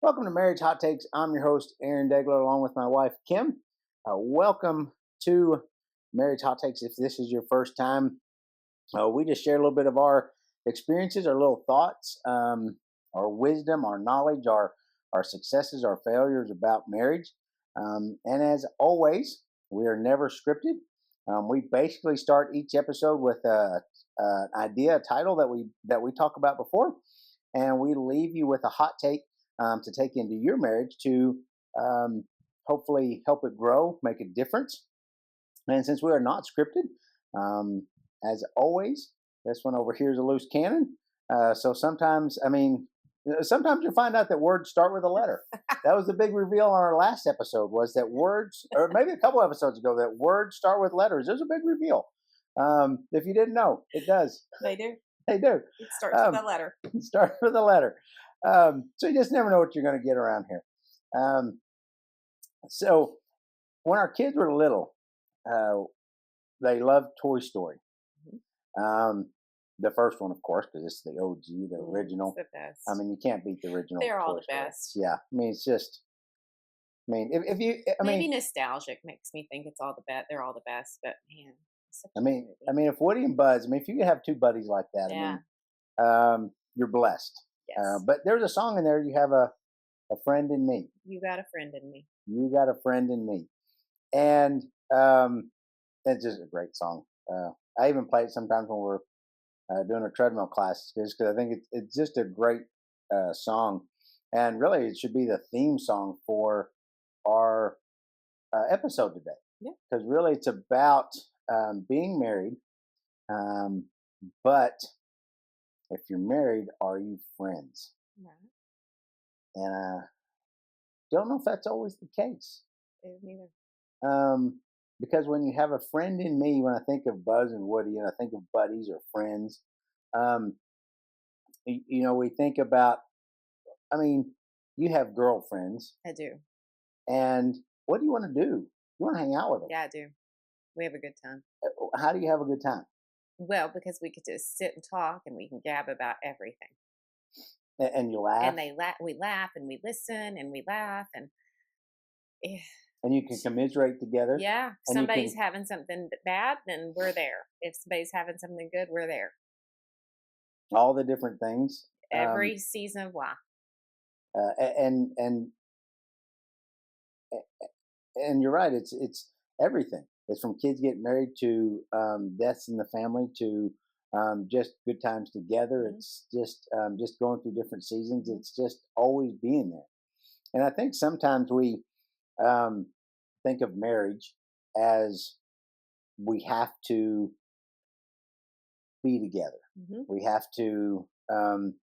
Welcome to Marriage Hot Takes. I'm your host, Aaron Degler, along with my wife, Kim. Welcome to Marriage Hot Takes. If this is your first time, we just share a little bit of our experiences, our little thoughts, our wisdom, our knowledge, our successes, our failures about marriage. And as always, we are never scripted. We basically start each episode with an idea, a title that we talk about before, and we leave you with a hot take to take into your marriage to hopefully help it grow, make a difference. And since we are not scripted, as always, this one over here is a loose cannon. So sometimes you'll find out that words start with a letter. That was the big reveal on our last episode, was that words, or maybe a couple episodes ago, that words start with letters. There's a big reveal. If you didn't know, it does. They do. They do. It starts with a letter. It starts with a letter. So you just never know what you're going to get around here. So when our kids were little, they loved Toy Story. The first one, of course, because it's the OG, the original. It's the best. I mean, you can't beat the original. They're all Toy the Story. best. Yeah, I mean, it's just. I mean, if you, maybe nostalgic makes me think it's all the best. They're all the best, but man. I mean, if Woody and Buzz, if you could have two buddies like that, yeah. You're blessed. Yes. But there's a song in there. You have a friend in me. You got a friend in me. You got a friend in me, and it's just a great song. I even play it sometimes when we're doing a treadmill class, just because I think it's just a great song, and really it should be the theme song for our episode today. Yeah. Because really it's about being married, but if you're married, are you friends? Right. And don't know if that's always the case. Neither. Because when you have a friend in me, when I think of Buzz and Woody, and I think of buddies or friends, we think about. I mean, you have girlfriends. I do. And what do you want to do? You want to hang out with them? Yeah, I do. We have a good time. How do you have a good time? Well, because we could just sit and talk, and we can gab about everything. And you laugh. And we laugh, and we listen, and we laugh, and. And you can commiserate together. Yeah. If somebody's having something bad, then we're there. If somebody's having something good, we're there. All the different things. Every season of life. And you're right. It's everything. It's from kids getting married to deaths in the family to just good times together. Mm-hmm. It's just going through different seasons. It's just always being there. And I think sometimes we think of marriage as we have to be together. Mm-hmm. We have to.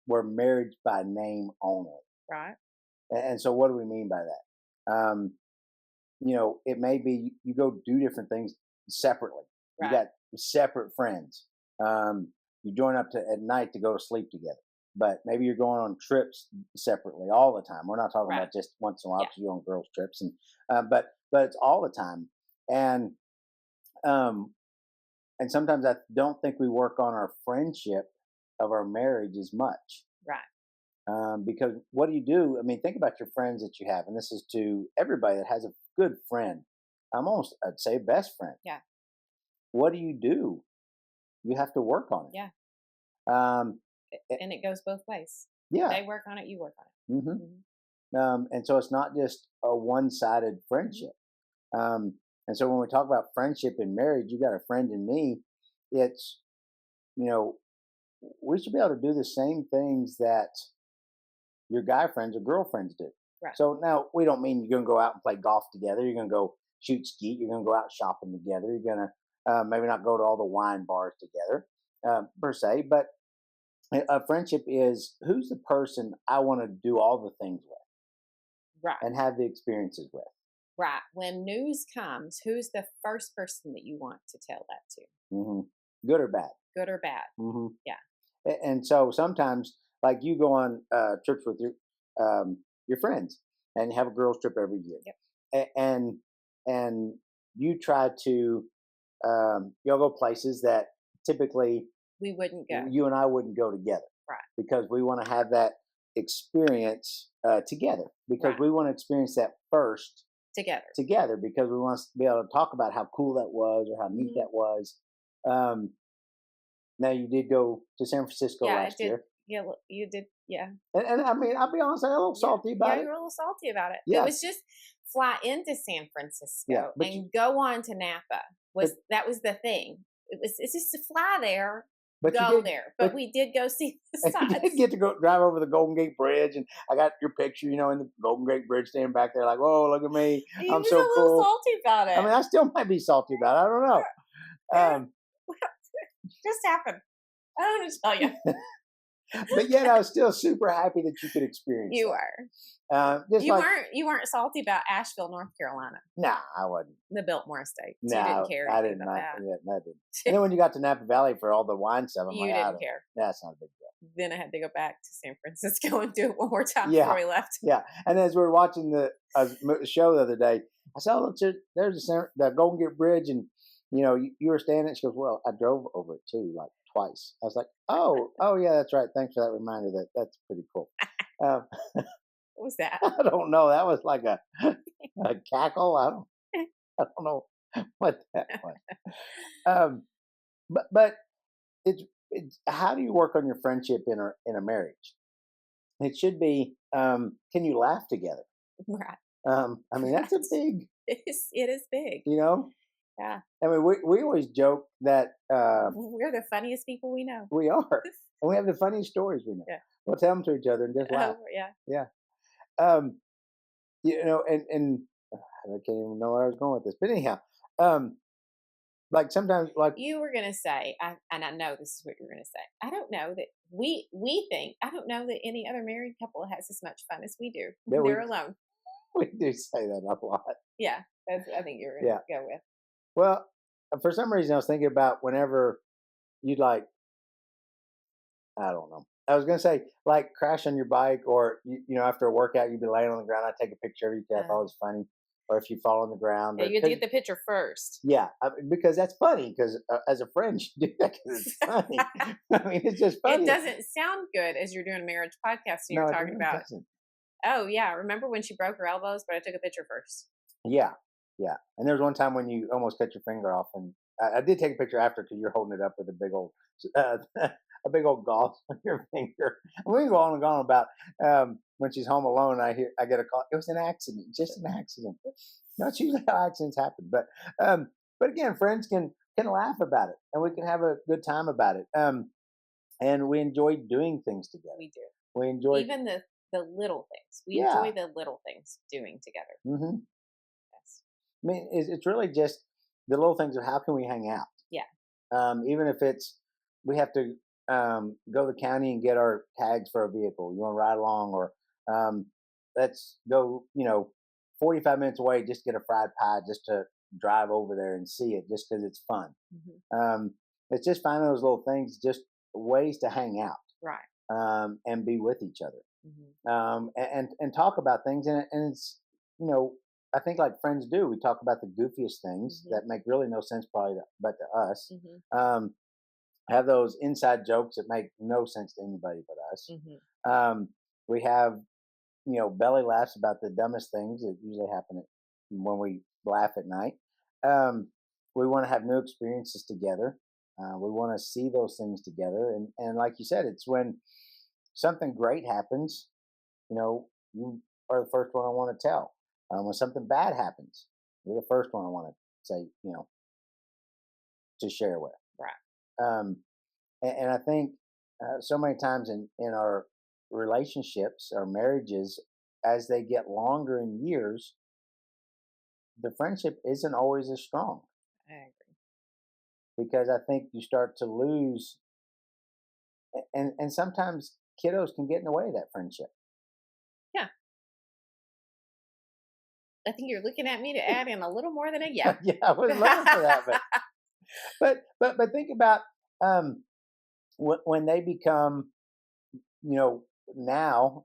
We're marriage by name only. Right. And so, what do we mean by that? It may be you go do different things separately. Right. You got separate friends. You join up at night to go to sleep together. But maybe you're going on trips separately all the time. We're not talking about just once in a while because you're on girls' trips, but it's all the time. And sometimes I don't think we work on our friendship of our marriage as much. Right. Because what do you do? I mean, think about your friends that you have, and this is to everybody that has a good friend. I'd say best friend. Yeah. What do? You have to work on it. Yeah. And it goes both ways. Yeah. They work on it, you work on it. Mm-hmm. Mm-hmm. And so it's not just a one-sided friendship. And so when we talk about friendship in marriage, you got a friend in me. It's, we should be able to do the same things that your guy friends or girlfriends do. Right. So now we don't mean you're going to go out and play golf together. You're going to go shoot skeet. You're going to go out shopping together. You're going to maybe not go to all the wine bars together per se, but a friendship is who's the person I want to do all the things with. Right. And have the experiences with. Right. When news comes, who's the first person that you want to tell that to? Mm-hmm. Good or bad? Good or bad. Mm-hmm. Yeah. And so sometimes, like you go on trips with your friends and have a girls' trip every year. Yep. And you try to you'll go places that typically we wouldn't go. You and I wouldn't go together. Right. Because we want to have that experience together, because Right. we want to experience that first Together. because we want to be able to talk about how cool that was or how neat Mhm. that was. Um, Now you did go to San Francisco Yeah, I last did. year, Yeah, well, you did. Yeah. and I mean, I'll be honest, I'm a little Yeah. salty Yeah, about you it. were a little salty about it. It Yeah, was just fly into San yeah, Francisco but and go on to Napa. but That was the thing. It's just to fly there, but you go did, there. But but we did go see the you did sights. get to go drive over the Golden Gate Bridge, and I got your picture, in the Golden Gate Bridge, standing back there like, "Whoa, look at me, He I'm was a so little cool." salty about I it. mean, I still might be salty about it. I don't know. Yeah, Um, just happened. I don't know to tell you. but yet, I was still super happy that you could experience You that. were. Just like, You weren't salty about Asheville, North Carolina, nah, I wasn't. the Biltmore Estate. So you didn't No, care I anything didn't. about that. I didn't. And then when you got to Napa Valley for all the wine stuff, I'm You like, didn't care. that's not a big deal. Then I had to go back to San Francisco and do it one more time Yeah, before we left. yeah. And as we were watching the show the other day, I said, "Oh, look, there's the Golden Gate Bridge," and you were standing. She goes, "Well, I drove over it too, like twice." I was like, "Oh, yeah, that's right. Thanks for that reminder. That's pretty cool." Um, What was that? I don't know. That was like a cackle. I don't know what that was. Um, but it's how do you work on your friendship in a marriage? It should be, can you laugh together? Right. I mean, that's a Right. big, It is big. you know. Yeah. I mean, we always joke that We're the funniest people we know. we are, and we have the funniest stories we know. Yeah. We'll tell them to each other and just laugh. Oh, yeah. Yeah. Um, and I can't even know where I was going with this, but anyhow, um, like sometimes, like You were gonna say, and I know this is what you're gonna say. I don't know that we think I don't know that any other married couple has as much fun as we do that when they're alone. we do say that a lot. Yeah, that's I think you're Yeah. gonna go with. Well, for some reason, I was thinking about whenever you'd like, I don't know. I was gonna say like crash on your bike, or after a workout, you'd be laying on the ground. I'd take a picture of you because I thought it was funny, or if you fall on the ground, Yeah, or you had to get the picture first. yeah, because that's funny. Because as a friend, you do that because it's funny. I mean, it's just It funny. doesn't sound good as you're doing a marriage podcast and No, you're it talking really about, doesn't. oh yeah, remember when she broke her elbows, but I took a picture first. Yeah, yeah. And there was one time when you almost cut your finger off, and I did take a picture after because you're holding it up with a big old uh, a big old gauze on your finger. We can go on and go on about when she's home alone. I get a call. It was an accident, just an accident. That's usually how accidents happen. But again, friends can laugh about it, and we can have a good time about it. And we enjoy doing things together. We do. We enjoy, Even the little things. We yeah. enjoy the little things doing together. Hmm. Yes. I mean, it's really just the little things of how can we hang out. Yeah. Even if it's we have to go to the county and get our tags for a vehicle. You want to ride along, or let's go, 45 minutes away, just get a fried pie, just to drive over there and see it, just because it's fun. Hmm. It's just finding those little things, just ways to hang out, Right. and be with each other, Hmm. and talk about things. And it's, I think like friends do. We talk about the goofiest things Hmm. that make really no sense, probably, but to us. Hmm. Have those inside jokes that make no sense to anybody but us. Hmm. We have, belly laughs about the dumbest things that usually happen when we laugh at night. We want to have new experiences together. We want to see those things together. And like you said, it's when something great happens, you are the first one I want to tell. When something bad happens, you're the first one I want to say, to share with. Right. And I think so many times in our relationships, our marriages, as they get longer in years, the friendship isn't always as strong, I agree. because I think you start to lose, and sometimes kiddos can get in the way of that friendship. Yeah. I think you're looking at me to add in a little more than a yeah. Yeah, I was looking for that, but think about when they become, now,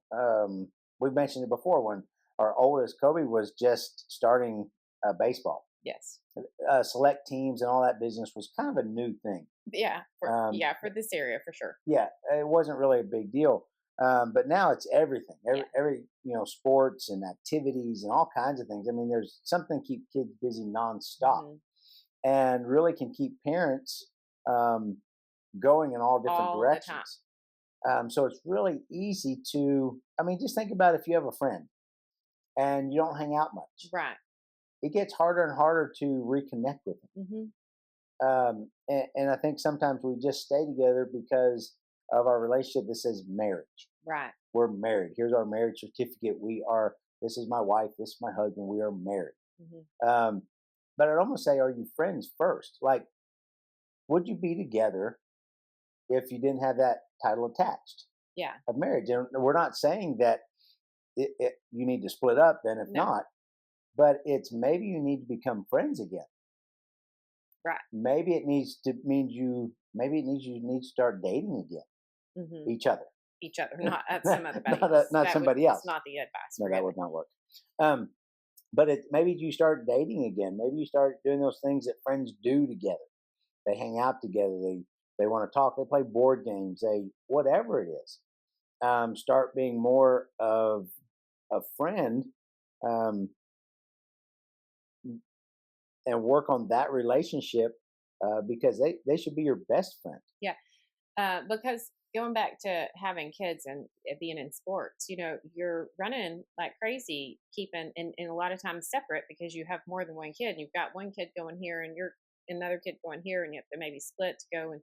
we mentioned it before, when our oldest Kobe was just starting baseball. Yes. Select teams and all that business was kind of a new thing. Yeah. For this area for sure. Yeah, it wasn't really a big deal. But now it's everything, Yeah. every sports and activities and all kinds of things. I mean, there's something to keep kids busy nonstop, Hmm. and really can keep parents um, going in all different All the time. directions. So it's really easy to, I mean, just think about if you have a friend and you don't hang out much, Right. it gets harder and harder to reconnect with them. Hmm. And I think sometimes we just stay together because of our relationship that says marriage. Right. We're married. Here's our marriage certificate. This is my wife. This is my husband. We are married. Hmm. Um, but I'd almost say, are you friends first? Like, would you be together if you didn't have that title attached Yeah. of marriage? And we're not saying that you need to split up then, if No. not, but it's maybe you need to become friends again. Right. Maybe it needs to mean you. Maybe it needs you need to start dating again Hmm. each other, Each other, not some other else. not somebody That's else. not the advice. No, that Forget would it. not work. Um, but maybe you start dating again. Maybe you start doing those things that friends do together. They hang out together. They want to talk. They play board games. They whatever it is. Start being more of a friend, um, and work on that relationship because they should be your best friend. Yeah. Because going back to having kids and being in sports, you're running like crazy, keeping and a lot of times separate because you have more than one kid. And you've got one kid going here, and you're another kid going here, and you have to maybe split to go and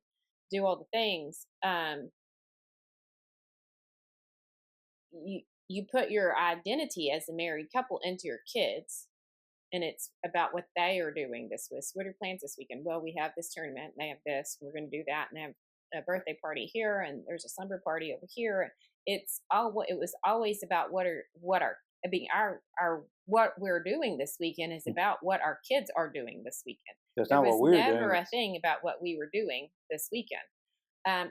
do all the things. You put your identity as a married couple into your kids, and it's about what they are doing this week. What are your plans this weekend? Well, we have this tournament, and they have this. We're going to do that, and they have a birthday party here, and there's a slumber party over here. It's all. It was always about I mean, our what we're doing this weekend is about what our kids are doing this weekend. So it's There not was what we're never doing. a thing about what we were doing this weekend. And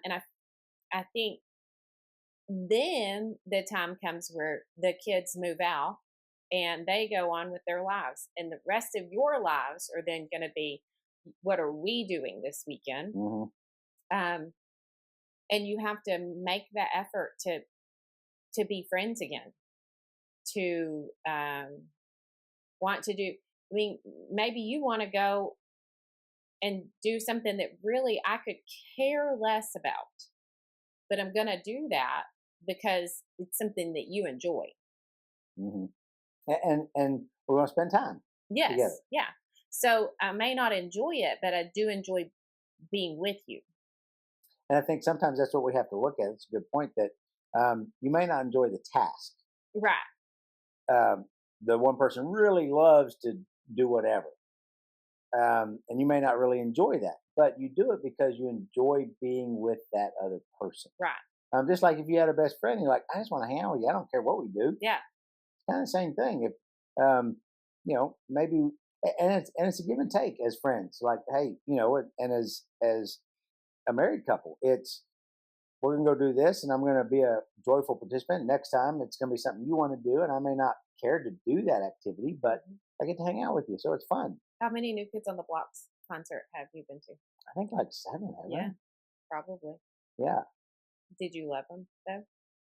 I think then the time comes where the kids move out and they go on with their lives, and the rest of your lives are then going to be, what are we doing this weekend? Hmm. um, and you have to make that effort to be friends again, to want to do, I mean, maybe you want to go and do something that really I could care less about, but I'm going to do that because it's something that you enjoy. Hmm. And we're going to spend time together. Yes, yeah. So I may not enjoy it, but I do enjoy being with you. And I think sometimes that's what we have to look at. It's a good point that you may not enjoy the task. Right. Um, the one person really loves to do whatever, and you may not really enjoy that, but you do it because you enjoy being with that other person. Right. Just like if you had a best friend, you're like, I just want to hang out with you. I don't care what we do. Yeah. It's kind of the same thing. If maybe, and it's a give and take as friends. Like, hey, and as a married couple, it's we're gonna go do this, and I'm gonna be a joyful participant. Next time, it's gonna be something you want to do, and I may not care to do that activity, but Mhm. I get to hang out with you, so it's fun. How many New Kids on the Blocks concert have you been to? I think like 7, haven't Yeah, I? probably. Yeah, Did you love them though?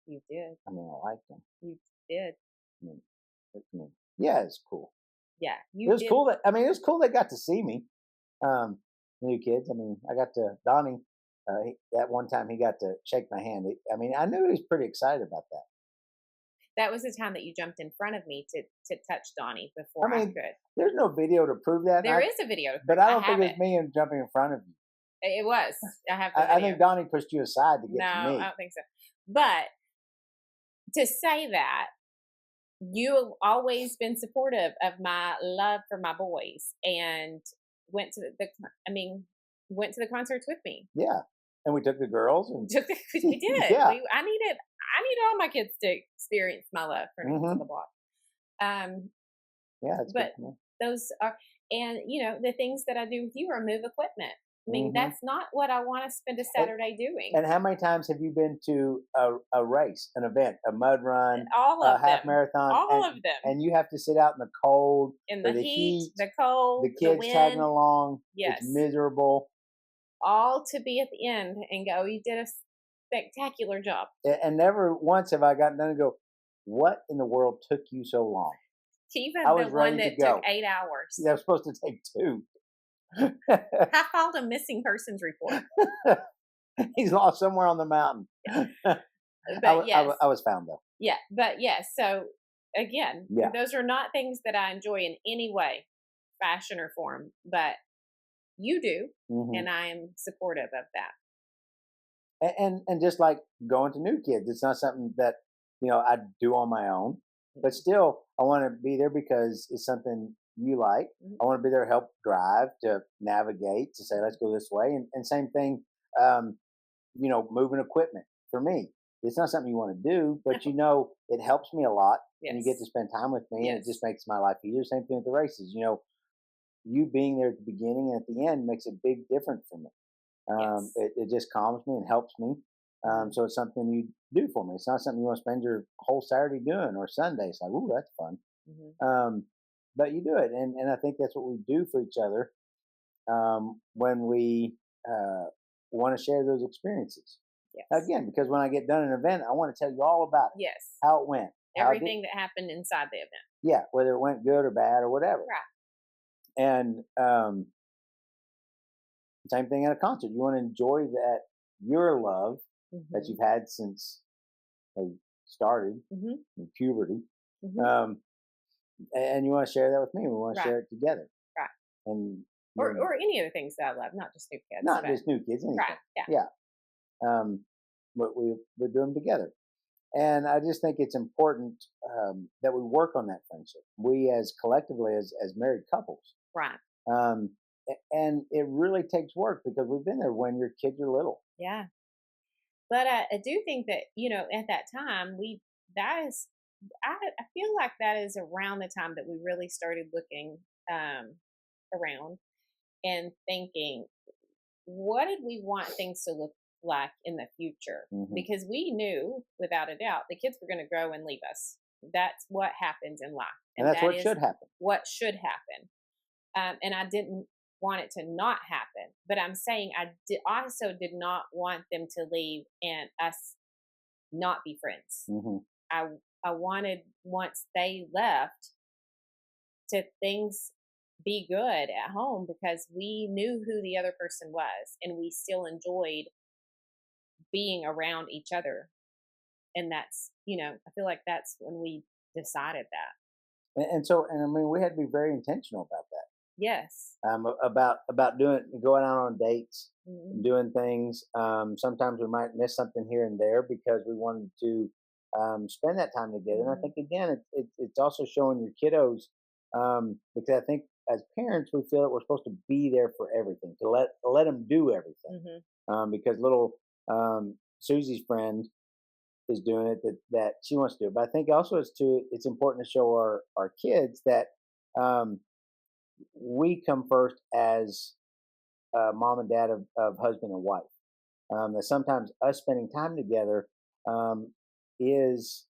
You did. I mean, I like them. You did. I mean, yeah, it's cool. Yeah, It you was did. cool that it was cool they got to see me. New kids. I mean, I got to Donnie. That one time he got to shake my hand. I mean, I knew he was pretty excited about that. That was the time that you jumped in front of me to touch Donnie I before I mean, could. there's no video to prove that. There is a video to But prove. I don't think have it was me jumping in front of you. It was. I have the I video. think Donnie pushed you aside to get No, to I me. don't think so. But to say that, you have always been supportive of my love for my boys, and went to went to the concerts with me. Yeah, and we took the girls, and We did. yeah, I needed all my kids to experience my love for New Kids on the Block. Yeah, it's But good. those are, and the things that I do with you are move equipment. I mean, Mm-hmm. that's not what I want to spend a Saturday doing. And how many times have you been to a race, an event, a mud run, All a of half them. marathon, All of them. and you have to sit out in the cold, In or the heat, the cold, the kids the tagging wind. along. Yes. It's miserable. All to be at the end and go, you did us. spectacular job. And never once have I gotten done and go, what in the world took you so long? I Even the was one ready to that took go. 8 hours. Yeah, I was supposed to take 2. I filed a missing persons report. He's lost somewhere on the mountain. But yes, I was found though. yeah, but yes. So again, Yeah. those are not things that I enjoy in any way, fashion or form, but you do, Hmm. and I am supportive of that. And just like going to new kids, it's not something that I do on my own, but still I want to be there because it's something you like. Mhm. I want to be there to help drive, to navigate, to say let's go this way, and same thing. Um, moving equipment for me. It's not something you want to do, but it helps me a lot, and you get to Yes, spend time with me, and it just yes, makes my life easier. Same thing with the races. You being there at the beginning and at the end makes a big difference for me. yes. It just calms me and helps me. Mhm. So it's something you do for me. It's not something you want to spend your whole Saturday doing or Sunday. It's like, ooh, that's fun. Mhm. Um, but you do it, and I think that's what we do for each other when we uh, want to share those experiences. Yes, Again, because when I get done an event, I want to tell you all about it, yes. how it went, Everything that happened inside the event. yeah, whether it went good or bad or whatever. Right. And same thing at a concert. You want to enjoy that your love that Mhm. you've had since they started Mhm. in puberty, Mhm. um, and you want to share that with me. We want to Right. share it together, Right. and Or any of the things that I love, not just new kids, not but just new kids, right. anything. Yeah. Yeah, but we do them together. And I just think it's important that we work on that friendship. We as collectively as married couples, Right. um, and it really takes work because we've been there when your kids are little. Yeah. But I do think that, at that time, that is, I feel like that is around the time that we really started looking um, around and thinking, what did we want things to look like in the future? Hmm. Because we knew without a doubt the kids were going to grow and leave us. That's what happens in life. And And that's that what is should happen. what should happen. And I didn't want it to not happen. But I'm saying also did not want them to leave and us not be friends. Hmm. I I wanted once they left to things be good at home because we knew who the other person was and we still enjoyed being around each other. And that's, I feel like that's when we decided that. And I mean, we had to be very intentional about that. Yes. About going out on dates, Mhm. doing things. Sometimes we might miss something here and there because we wanted to spend that time together. And I Mhm. think again, it's also showing your kiddos because I think as parents we feel that we're supposed to be there for everything, to let them do everything. Mhm. Because little Susie's friend is doing it that she wants to do. But I think also it's important to show our kids that um, we come first as mom and dad of husband and wife. That sometimes us spending time together um, is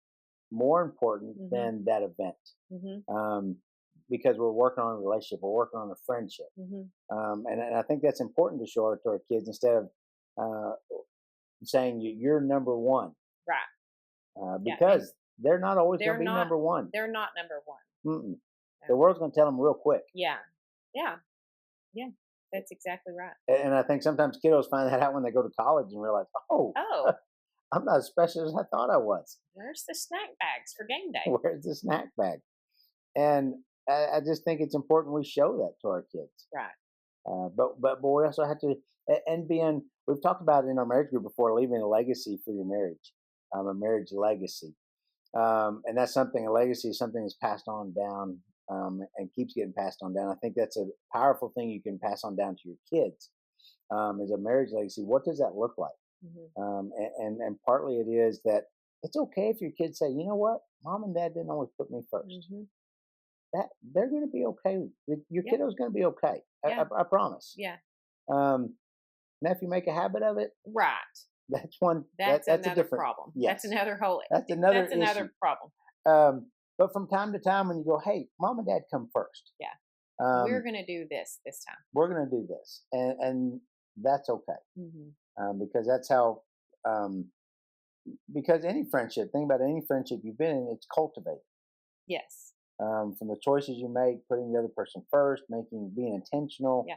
more important Mhm. than that event Mhm. um, because we're working on a relationship, we're working on a friendship, Mhm. and I think that's important to show it to our kids instead of uh, saying you're number one Right. Yeah. And because they're not always going they're to be not number one. they're not number one. Mm-mm. The No. world's going to tell them real quick. Yeah. Yeah. Yeah. That's exactly right. And I think sometimes kiddos find that out when they go to college and realize, oh, Oh, I'm not as special as I thought I was. where's the snack bags for game day? Where's the snack bag? And I just think it's important we show that to our kids. Right. But we also have to, and being, we've talked about it in our marriage group before, leaving a legacy for your marriage, a marriage legacy. And that's something, a legacy is something that's passed on down and keeps getting passed on down. I think that's a powerful thing you can pass on down to your kids is a marriage legacy. What does that look like? Mhm. And partly it is that it's okay if your kids say, you know what, mom and dad didn't always put me first. Mhm. That they're going to be okay. Your Yeah. kiddo's going to be okay. Yeah. I promise. Yeah. Um, now, if you make a habit of it, Right. that's one. That's That's a another different. problem. That's Yes, another whole. that's another That's issue. another problem. But from time to time, when you go, hey, mom and dad come first. Yeah. We're Um, gonna do this time. we're going to do this, and that's okay Mhm. because that's how because any friendship, think about any friendship you've been in, it's cultivated. Yes. From the choices you make, putting the other person first, being intentional. Yeah.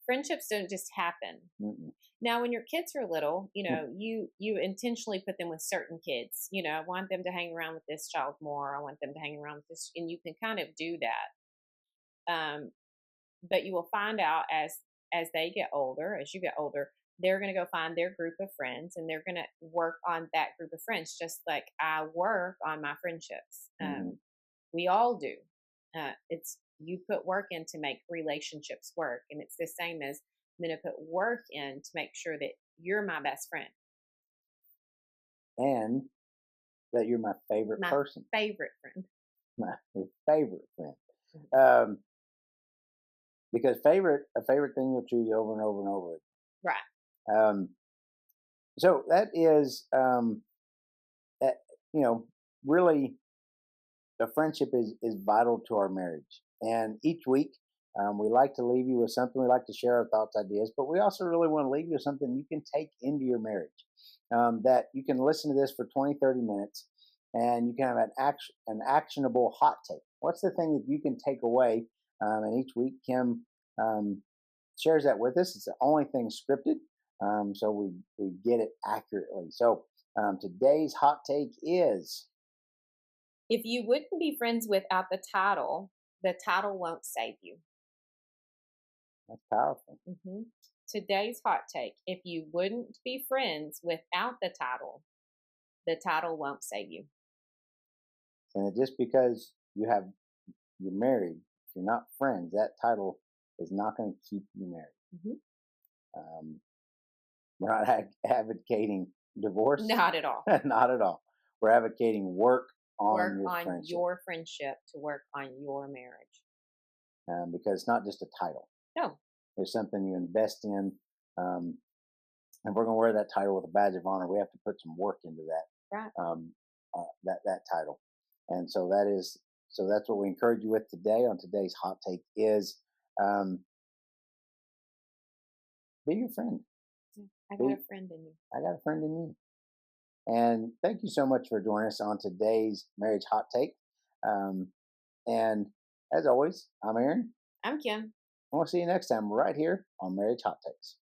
Friendships don't just happen. Mm-mm. Now, when your kids are little, you intentionally put them with certain kids. I want them to hang around with this child more. I want them to hang around with this, and you can kind of do that. But you will find out as they get older, as you get older, they're going to go find their group of friends, and they're going to work on that group of friends, just like I work on my friendships. Mm-hmm. We all do. It's you put work in to make relationships work, and it's the same as I'm going to put work in to make sure that you're my best friend, And that you're my favorite my person, favorite friend. my favorite friend. Mhm. Because a favorite thing you'll choose over and over and over again. Right. So that is, that, really, a friendship is vital to our marriage. And each week, we like to leave you with something. We like to share our thoughts, ideas, but we also really want to leave you with something you can take into your marriage. That you can listen to this for 20, 30 minutes, and you can have an actionable hot take. What's the thing that you can take away? And each week, Kim shares that with us. It's the only thing scripted, so we get it accurately. So today's hot take is, If you wouldn't be friends without the title won't save you. that's powerful. hmm Today's hot take: if you wouldn't be friends without the title won't save you. And just because you're married, if you're not friends, that title is not going to keep you married. hmm Um, we're not advocating divorce. Not at all. Not at all. We're advocating work on Work your on friendship. your friendship to work on your marriage. Because it's not just a title. No. There's something you invest in. And we're going to wear that title with a badge of honor. We have to put some work into that. Right. That title. And so that's what we encourage you with today on today's hot take is, be your friend. I got a friend in you. I got a friend in you. And thank you so much for joining us on today's marriage hot take. And as always, I'm Aaron. I'm Kim. We'll see you next time right here on Marriage Hot Takes.